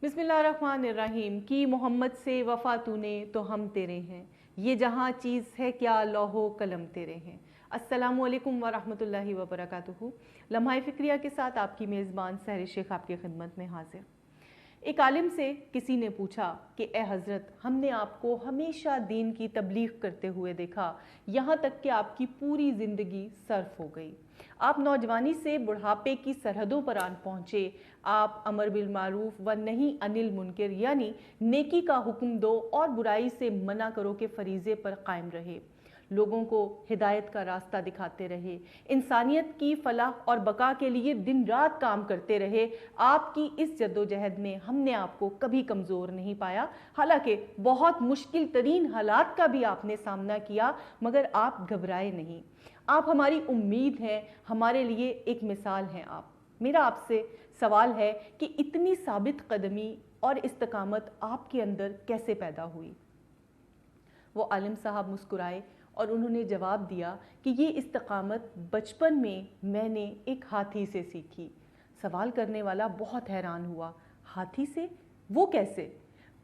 बिस्मिल्लाहिर्रहमानिर्रहीम कि मोहम्मद से वफ़ा तूने तो हम तेरे हैं, ये जहाँ चीज़ है क्या लौहो कलम तेरे हैं। अस्सलामुअलैकुम वरहमतुल्लाहि वबरकातुहू। लम्हा फ़िक्रिया के साथ आपकी मेज़बान सहर शेख आपकी खिदमत में हाजिर। एक आलिम से किसी ने पूछा कि ए हज़रत, हमने आपको हमेशा दीन की तबलीग करते हुए देखा, यहाँ तक कि आपकी पूरी ज़िंदगी सर्फ हो गई। आप नौजवानी से बुढ़ापे की सरहदों पर आन पहुँचे। आप अमर बिल मारूफ व नही अनिल मुनकर यानी नेकी का हुक्म दो और बुराई से मना करो के फरीज़े पर कायम रहे। लोगों को हिदायत का रास्ता दिखाते रहे, इंसानियत की फलाह और बका के लिए दिन रात काम करते रहे। आपकी इस जद्दोजहद में हमने आपको कभी कमज़ोर नहीं पाया। हालांकि बहुत मुश्किल तरीन हालात का भी आपने सामना किया, मगर आप घबराए नहीं। आप हमारी उम्मीद हैं, हमारे लिए एक मिसाल हैं आप। मेरा आपसे सवाल है कि इतनी साबित कदमी और इस्तकामत आपके अंदर कैसे पैदा हुई। वो आलिम साहब मुस्कुराए और उन्होंने जवाब दिया कि ये इस्तकामत बचपन में मैंने एक हाथी से सीखी। सवाल करने वाला बहुत हैरान हुआ, हाथी से, वो कैसे?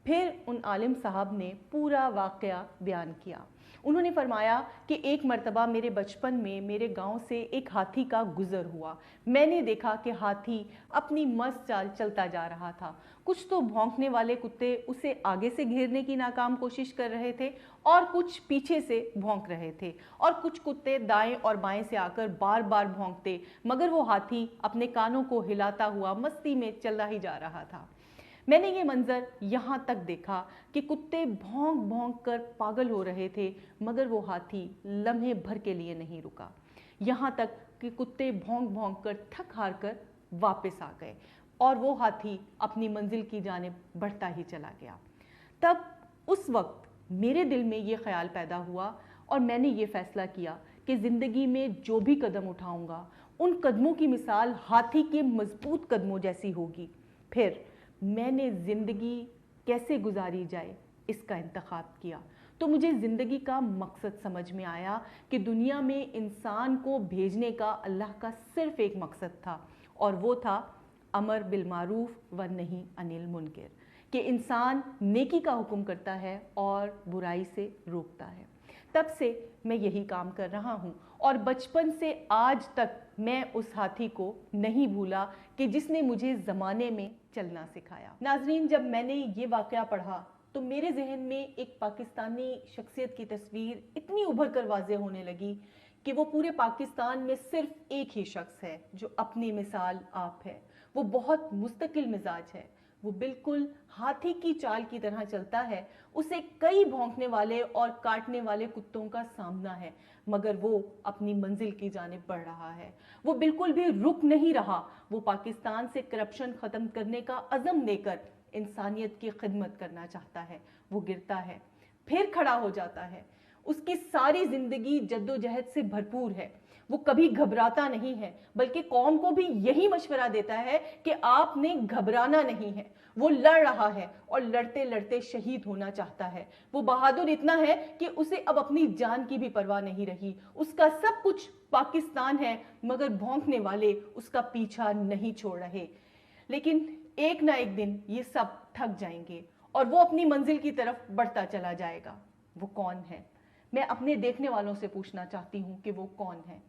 फिर उन आलिम साहब ने पूरा वाक़या बयान किया। उन्होंने फरमाया कि एक मर्तबा मेरे बचपन में मेरे गांव से एक हाथी का गुज़र हुआ। मैंने देखा कि हाथी अपनी मस्त चाल चलता जा रहा था। कुछ तो भौंकने वाले कुत्ते उसे आगे से घेरने की नाकाम कोशिश कर रहे थे और कुछ पीछे से भौंक रहे थे, और कुछ कुत्ते दाएं और बाएं से आकर बार बार भौंकते, मगर वो हाथी अपने कानों को हिलाता हुआ मस्ती में चला ही जा रहा था। मैंने ये मंजर यहाँ तक देखा कि कुत्ते भौंक भौंक कर पागल हो रहे थे, मगर वो हाथी लम्हे भर के लिए नहीं रुका। यहाँ तक कि कुत्ते भौंक भौंक कर थक हार कर वापस आ गए और वो हाथी अपनी मंजिल की जानिब बढ़ता ही चला गया। तब उस वक्त मेरे दिल में ये ख्याल पैदा हुआ और मैंने ये फैसला किया कि ज़िंदगी में जो भी कदम उठाऊंगा उन कदमों की मिसाल हाथी के मजबूत कदमों जैसी होगी। फिर मैंने ज़िंदगी कैसे गुजारी जाए इसका इंतखाब किया, तो मुझे ज़िंदगी का मकसद समझ में आया कि दुनिया में इंसान को भेजने का अल्लाह का सिर्फ़ एक मकसद था, और वो था अमर बिल मारूफ व नही अनिल मुनकर, कि इंसान नेकी का हुक्म करता है और बुराई से रोकता है। तब से मैं यही काम कर रहा हूँ और बचपन से आज तक मैं उस हाथी को नहीं भूला कि जिसने मुझे ज़माने में चलना सिखाया। नाजरीन, जब मैंने ये वाक़या पढ़ा तो मेरे जहन में एक पाकिस्तानी शख्सियत की तस्वीर इतनी उभर कर वाज़े होने लगी कि वो पूरे पाकिस्तान में सिर्फ एक ही शख्स है जो अपनी मिसाल आप है। वो बहुत मुस्तकिल मिजाज है, वो बिल्कुल हाथी की चाल की तरह चलता है। उसे कई भौंकने वाले और काटने वाले कुत्तों का सामना है, मगर वो अपनी मंजिल की जानिब बढ़ रहा है। वो बिल्कुल भी रुक नहीं रहा। वो पाकिस्तान से करप्शन ख़त्म करने का अज़म लेकर इंसानियत की खिदमत करना चाहता है। वो गिरता है, फिर खड़ा हो जाता है। उसकी सारी ज़िंदगी जद्दोजहद से भरपूर है। वो कभी घबराता नहीं है, बल्कि कौम को भी यही मशवरा देता है कि आपने घबराना नहीं है। वो लड़ रहा है और लड़ते लड़ते शहीद होना चाहता है। वो बहादुर इतना है कि उसे अब अपनी जान की भी परवाह नहीं रही। उसका सब कुछ पाकिस्तान है, मगर भौंकने वाले उसका पीछा नहीं छोड़ रहे। लेकिन एक ना एक दिन ये सब थक जाएंगे और वो अपनी मंजिल की तरफ बढ़ता चला जाएगा। वो कौन है? मैं अपने देखने वालों से पूछना चाहती हूँ कि वो कौन है।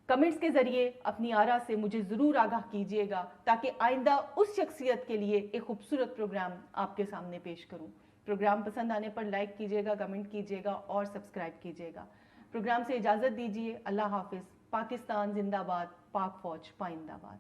कमेंट्स के जरिए अपनी आरा से मुझे ज़रूर आगाह कीजिएगा, ताकि आइंदा उस शख्सियत के लिए एक खूबसूरत प्रोग्राम आपके सामने पेश करूं। प्रोग्राम पसंद आने पर लाइक कीजिएगा, कमेंट कीजिएगा और सब्सक्राइब कीजिएगा। प्रोग्राम से इजाज़त दीजिए। अल्लाह हाफिज़। पाकिस्तान जिंदाबाद, पाक फौज पाइंदाबाद।